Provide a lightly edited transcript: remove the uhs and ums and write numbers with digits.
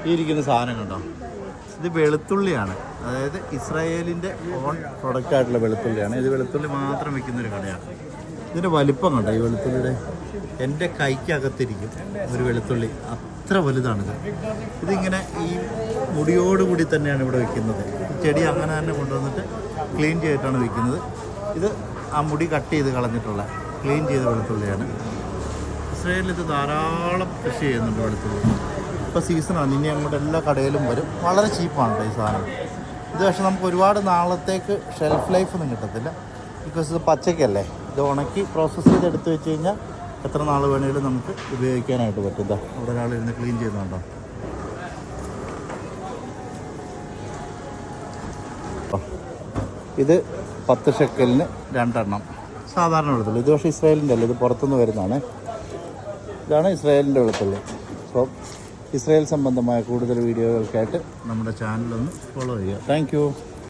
ഈ ഇരിക്കുന്ന സാധനം കണ്ടോ, ഇത് വെളുത്തുള്ളിയാണ്. അതായത് ഇസ്രായേലിൻ്റെ ഓൺ പ്രൊഡക്റ്റ് ആയിട്ടുള്ള വെളുത്തുള്ളിയാണ്. ഇത് വെളുത്തുള്ളി മാത്രം വിൽക്കുന്നൊരു കടയാണ്. ഇതിൻ്റെ വലിപ്പം കണ്ടോ, ഈ വെളുത്തുള്ളിയുടെ എൻ്റെ കൈക്കകത്തിരിക്കും ഒരു വെളുത്തുള്ളി, അത്ര വലുതാണിത്. ഇതിങ്ങനെ ഈ മുടിയോടുകൂടി തന്നെയാണ് ഇവിടെ വിൽക്കുന്നത്. ചെടി അങ്ങനെ തന്നെ കൊണ്ടുവന്നിട്ട് ക്ലീൻ ചെയ്തിട്ടാണ് വിൽക്കുന്നത്. ഇത് ആ മുടി കട്ട് ചെയ്ത് കളഞ്ഞിട്ടുള്ള ക്ലീൻ ചെയ്ത വെളുത്തുള്ളിയാണ്. ഇസ്രായേലിൽ ഇത് ധാരാളം കൃഷി ചെയ്യുന്നുണ്ട് വെളുത്തുള്ളി. ഇപ്പോൾ സീസണാണ്, ഇനി അങ്ങോട്ട് എല്ലാ കടയിലും വരും. വളരെ ചീപ്പാണ് ഈ സാധനം. ഇത് പക്ഷേ നമുക്ക് ഒരുപാട് നാളത്തേക്ക് ഷെൽഫ് ലൈഫ് ഒന്നും കിട്ടത്തില്ല. ബിക്കോസ് ഇത് പച്ചക്കല്ലേ. ഇത് ഉണക്കി പ്രോസസ്സ് ചെയ്ത് എടുത്ത് വെച്ച് കഴിഞ്ഞാൽ എത്ര നാൾ വേണമെങ്കിലും നമുക്ക് ഉപയോഗിക്കാനായിട്ട് പറ്റും. ഇതാ അവിടെ ഒരാളിരുന്ന് ക്ലീൻ ചെയ്യുന്നുണ്ടോ. ഇത് 10 ഷെക്കലിന് 2 എണ്ണം സാധാരണ വെളുത്തുള്ളി. ഇത് പക്ഷേ ഇസ്രായേലിൻ്റെ അല്ല, ഇത് പുറത്തുനിന്ന് വരുന്നതാണ്. ഇതാണ് ഇസ്രായേലിൻ്റെ വെളുത്തുള്ളി. അപ്പോൾ ഇസ്രായേൽ സംബന്ധമായ കൂടുതൽ വീഡിയോകൾക്കായിട്ട് നമ്മുടെ ചാനലൊന്ന് ഫോളോ ചെയ്യുക. താങ്ക്